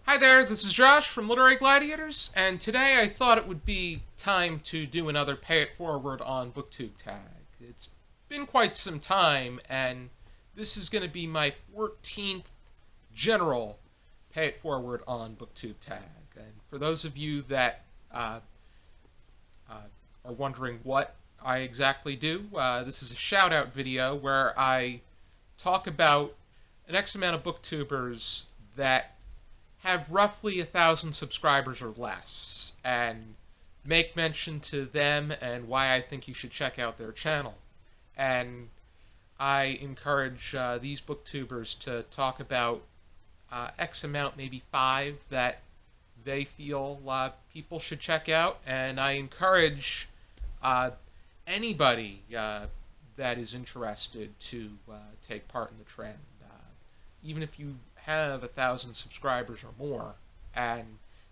Hi there, this is Josh from Literary Gladiators, and today I thought it would be time to do another Pay It Forward on Booktube tag. It's been quite some time, and this is going to be my 14th general Pay It Forward on Booktube tag. And for those of you that are wondering what I exactly do, this is a shout-out video where I talk about an X amount of booktubers that have roughly 1,000 subscribers or less, and make mention to them and why I think you should check out their channel. And I encourage these booktubers to talk about X amount, maybe 5, that they feel people should check out, and I encourage anybody that is interested to take part in the trend, even if you have 1,000 subscribers or more. And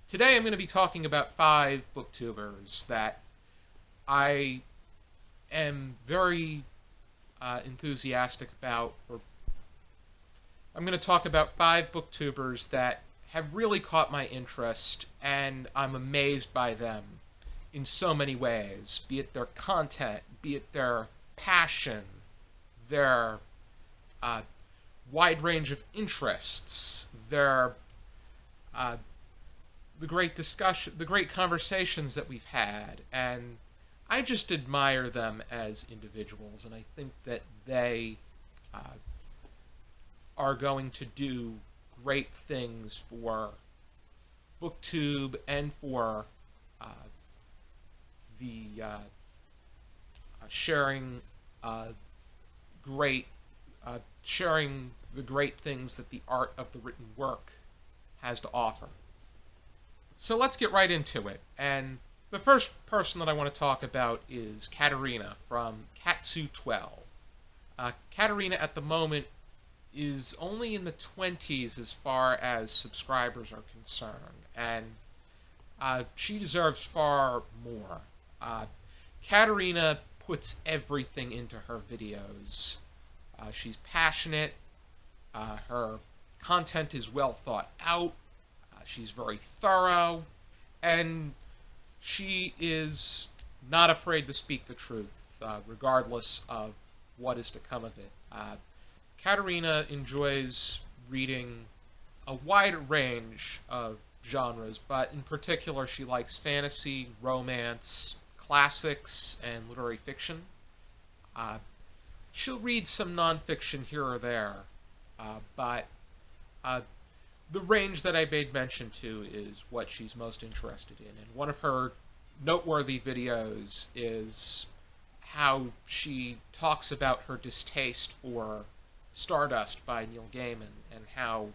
today I'm going to be talking about 5 booktubers that I am very enthusiastic about. I'm going to talk about 5 booktubers that have really caught my interest, and I'm amazed by them in so many ways, be it their content, be it their passion, their wide range of interests, their the great discussion, the great conversations that we've had, and I just admire them as individuals, and I think that they are going to do great things for Booktube and for the sharing sharing the great things that the art of the written work has to offer. So let's get right into it. And the first person that I want to talk about is Katerina from Katsu12. Katerina at the moment is only in the 20s as far as subscribers are concerned, and she deserves far more. Katerina puts everything into her videos. She's passionate, her content is well thought out, she's very thorough, and she is not afraid to speak the truth, regardless of what is to come of it. Katerina enjoys reading a wide range of genres, but in particular she likes fantasy, romance, classics, and literary fiction. She'll read some nonfiction here or there, but the range that I made mention to is what she's most interested in. And one of her noteworthy videos is how she talks about her distaste for Stardust by Neil Gaiman, and how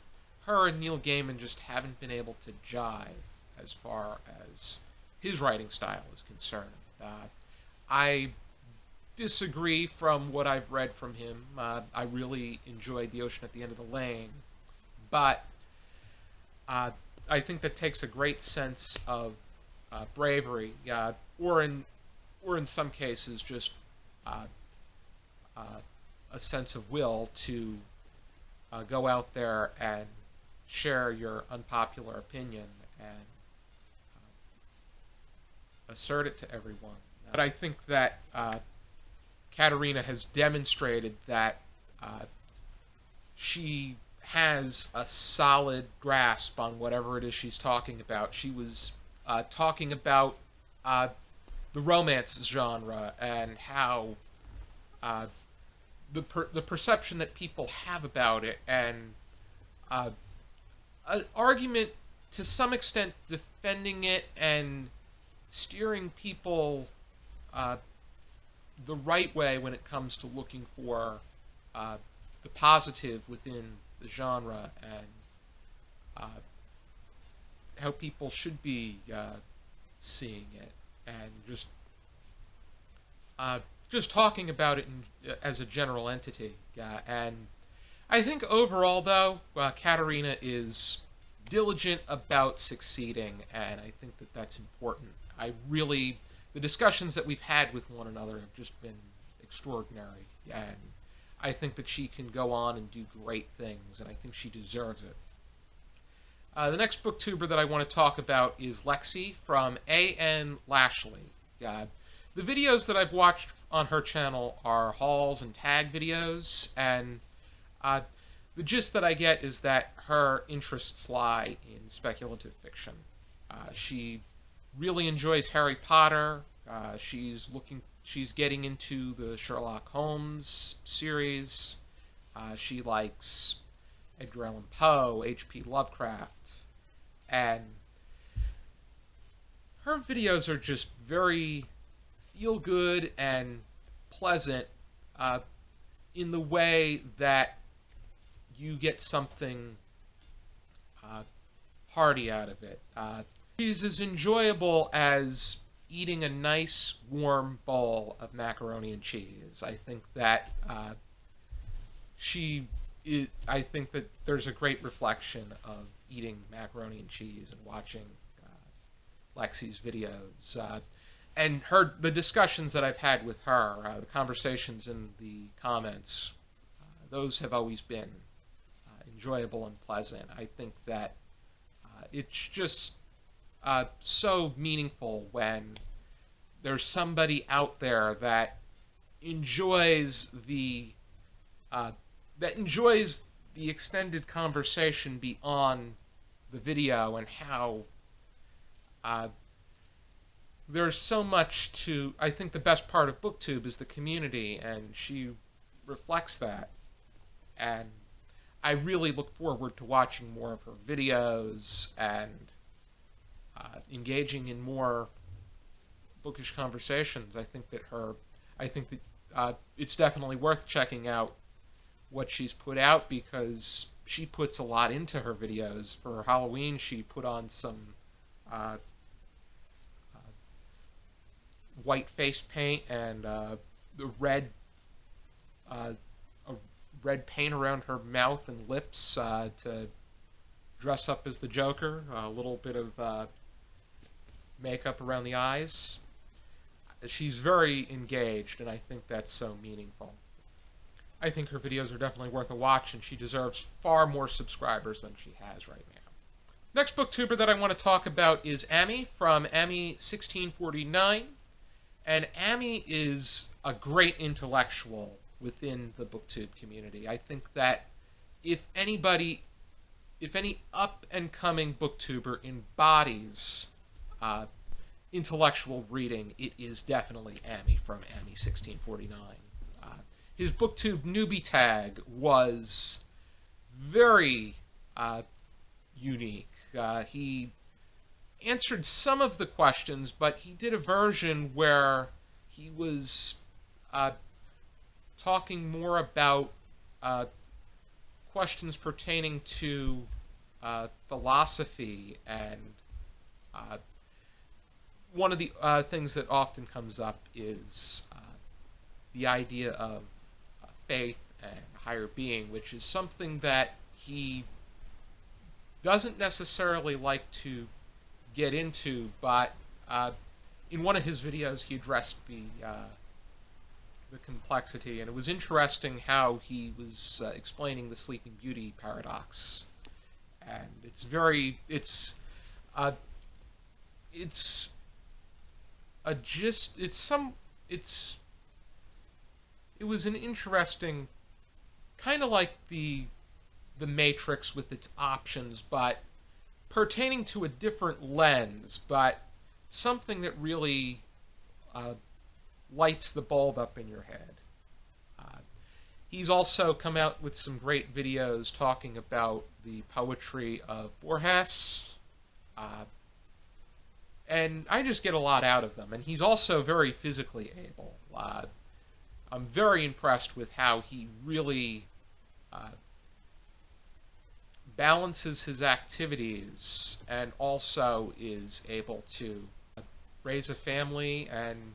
her and Neil Gaiman just haven't been able to jive as far as his writing style is concerned. I disagree from what I've read from him. I really enjoyed The Ocean at the End of the Lane, but I think that takes a great sense of bravery, or in some cases just a sense of will to go out there and share your unpopular opinion and assert it to everyone. But I think that Katerina has demonstrated that she has a solid grasp on whatever it is she's talking about. She was talking about the romance genre and how the perception that people have about it, and an argument to some extent defending it and steering people the right way when it comes to looking for the positive within the genre, and how people should be seeing it, and just talking about it as a general entity. And I think overall, though, Katerina is diligent about succeeding, and I think that that's important. The discussions that we've had with one another have just been extraordinary, and I think that she can go on and do great things, and I think she deserves it. The next booktuber that I want to talk about is Lexi from A.N. Lashley. The videos that I've watched on her channel are hauls and tag videos, and the gist that I get is that her interests lie in speculative fiction. She really enjoys Harry Potter. She's getting into the Sherlock Holmes series. She likes Edgar Allan Poe, H.P. Lovecraft, and her videos are just very feel-good and pleasant in the way that you get something hearty out of it. She's as enjoyable as eating a nice warm bowl of macaroni and cheese. I think that I think that there's a great reflection of eating macaroni and cheese and watching Lexi's videos. And the discussions that I've had with her, the conversations in the comments, those have always been enjoyable and pleasant. I think that it's just so meaningful when there's somebody out there that enjoys the extended conversation beyond the video, and how there's so much to... I think the best part of Booktube is the community, and she reflects that. And I really look forward to watching more of her videos and engaging in more bookish conversations. I think that it's definitely worth checking out what she's put out, because she puts a lot into her videos. For Halloween, she put on some white face paint and the red paint around her mouth and lips to dress up as the Joker. A little bit of makeup around the eyes. She's very engaged, and I think that's so meaningful. I think her videos are definitely worth a watch, and she deserves far more subscribers than she has right now. Next booktuber that I want to talk about is Amy from Amy1649. And Amy is a great intellectual within the Booktube community. I think that if any up-and-coming booktuber embodies intellectual reading, it is definitely Amy from Amy1649. His Booktube newbie tag was very unique. He answered some of the questions, but he did a version where he was talking more about questions pertaining to philosophy, and one of the things that often comes up is the idea of faith and higher being, which is something that he doesn't necessarily like to get into, but in one of his videos he addressed the complexity, and it was interesting how he was explaining the Sleeping Beauty paradox. And it was an interesting, kind of like the Matrix with its options, but pertaining to a different lens, but something that really lights the bulb up in your head. He's also come out with some great videos talking about the poetry of Borges, and I just get a lot out of them. And he's also very physically able. I'm very impressed with how he really balances his activities, and also is able to raise a family and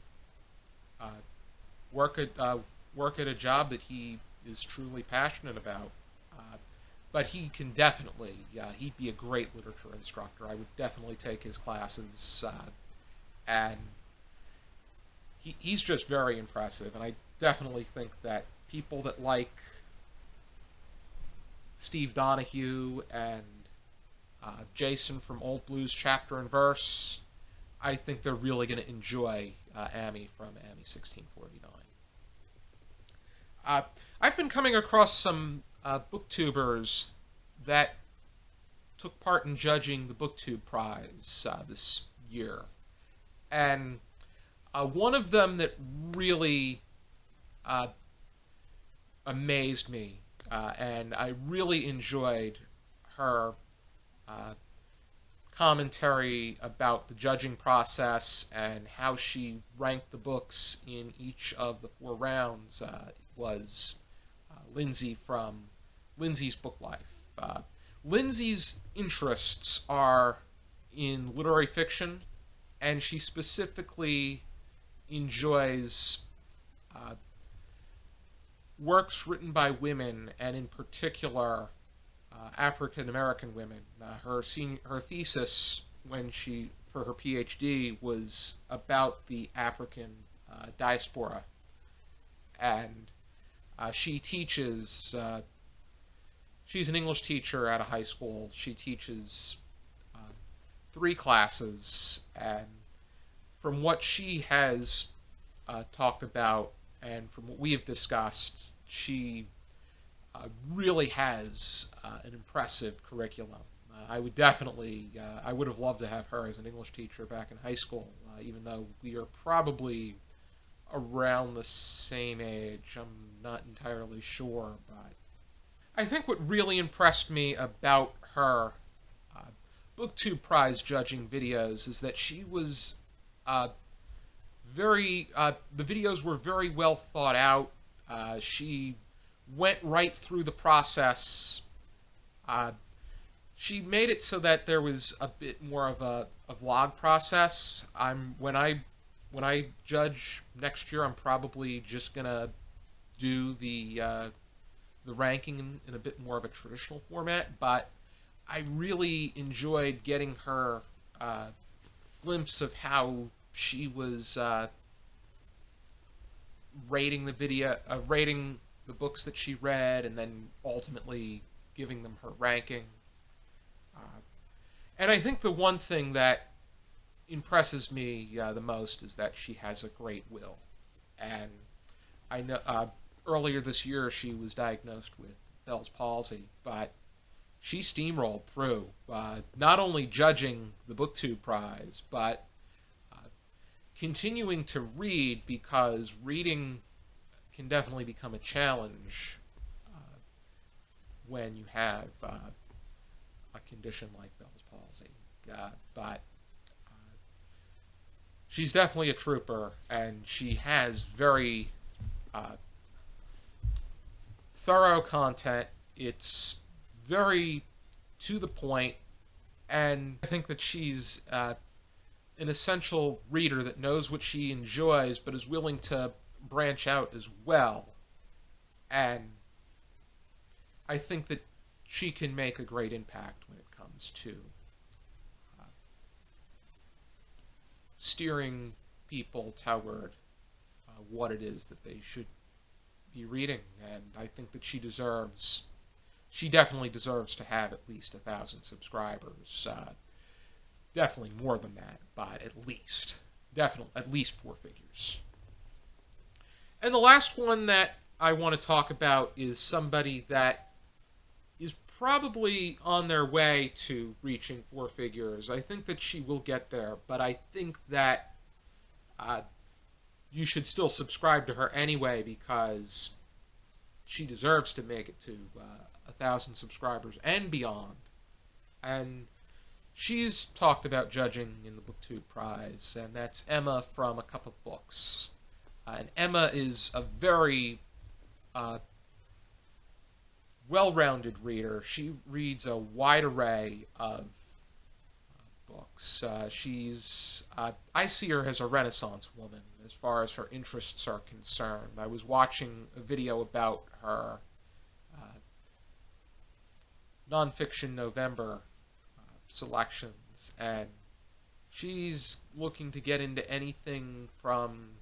work at a job that he is truly passionate about. But he can definitely, he'd be a great literature instructor. I would definitely take his classes, and he's just very impressive. And I definitely think that people that like Steve Donahue and Jason from Old Blues Chapter and Verse. I think they're really going to enjoy Amy from Amy 1649. I've been coming across some booktubers that took part in judging the Booktube Prize this year. And one of them that really amazed me, and I really enjoyed her commentary about the judging process and how she ranked the books in each of the 4 rounds, was Lindsay from Lindsay's Book Life. Lindsay's interests are in literary fiction, and she specifically enjoys works written by women, and in particular African American women. Her thesis for her PhD was about the African diaspora, and she teaches. She's an English teacher at a high school. She teaches 3 classes, and from what she has talked about and from what we have discussed, she really has an impressive curriculum. I would have loved to have her as an English teacher back in high school, even though we are probably around the same age. I'm not entirely sure, but I think what really impressed me about her Booktube Prize judging videos is that she was the videos were very well thought out. She went right through the process. She made it so that there was a bit more of a vlog process. When I judge next year, I'm probably just gonna do the ranking in a bit more of a traditional format. But I really enjoyed getting her glimpse of how she was rating the books that she read, and then ultimately giving them her ranking. And I think the one thing that impresses me the most is that she has a great will. And I know earlier this year she was diagnosed with Bell's palsy, but she steamrolled through, not only judging the Booktube Prize, but continuing to read, because reading can definitely become a challenge when you have a condition like Bell's palsy. But she's definitely a trooper, and she has very thorough content. It's very to the point, and I think that she's an essential reader that knows what she enjoys but is willing to branch out as well. And I think that she can make a great impact when it comes to steering people toward what it is that they should be reading. And I think that she definitely deserves to have at least 1,000 subscribers. Definitely more than that, but at least 4 figures. And the last one that I want to talk about is somebody that is probably on their way to reaching 4 figures. I think that she will get there, but I think that you should still subscribe to her anyway, because she deserves to make it to 1,000 subscribers and beyond. And she's talked about judging in the Booktube Prize, and that's Emma from A Cup of Books. And Emma is a very well-rounded reader. She reads a wide array of books. I see her as a Renaissance woman as far as her interests are concerned. I was watching a video about her nonfiction November selections, and she's looking to get into anything from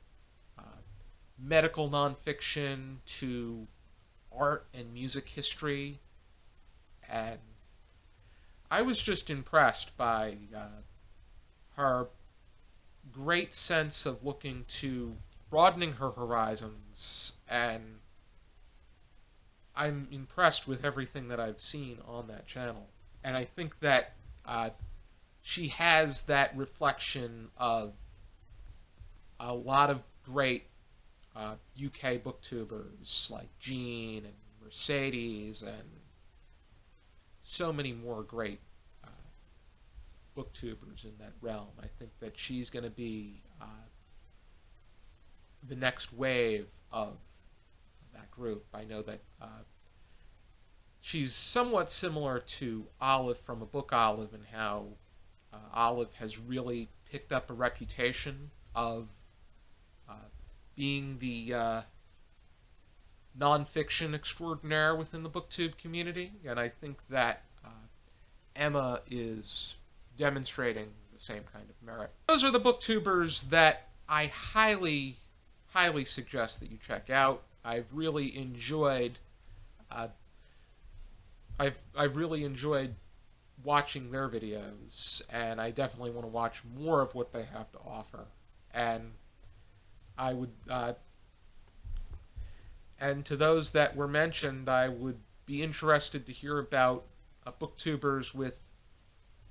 medical nonfiction to art and music history. And I was just impressed by her great sense of looking to broadening her horizons, and I'm impressed with everything that I've seen on that channel. And I think that she has that reflection of a lot of great UK booktubers like Jean and Mercedes and so many more great booktubers in that realm. I think that she's going to be the next wave of that group. I know that she's somewhat similar to Olive from A Book Olive, and how Olive has really picked up a reputation of being the nonfiction extraordinaire within the booktube community, and I think that Emma is demonstrating the same kind of merit. Those are the booktubers that I highly, highly suggest that you check out. I've really enjoyed I've really enjoyed watching their videos, and I definitely want to watch more of what they have to offer. And I would and to those that were mentioned, I would be interested to hear about booktubers with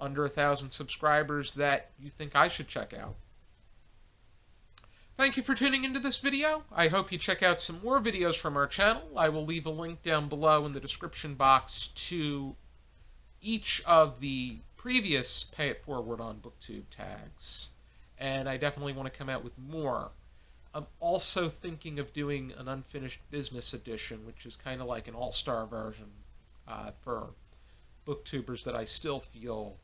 under 1,000 subscribers that you think I should check out. Thank you for tuning into this video. I hope you check out some more videos from our channel. I will leave a link down below in the description box to each of the previous Pay It Forward on Booktube tags, and I definitely want to come out with more. I'm also thinking of doing an unfinished business edition, which is kind of like an all-star version for booktubers that I still feel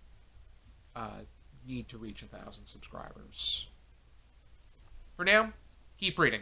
need to reach 1,000 subscribers. For now, keep reading.